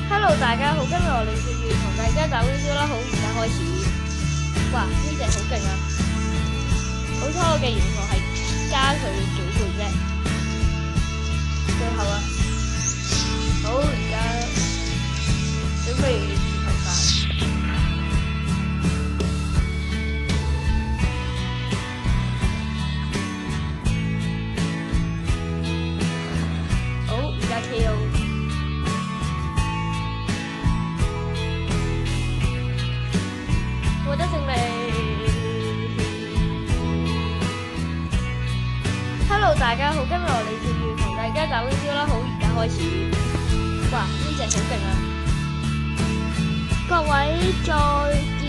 Hello，大家好，今日我哋要同大家打 video 啦，好，而家開始。哇，呢隻好勁啊！好彩我嘅型號係加佢幾倍啫。最後啊，好，而家準備視頻飯。好，而家 KO。獲得勝利。Hello， 大家好，今日我哋要同大家打 video 啦，好，而家開始。哇，呢隻好勁啊！各位再見。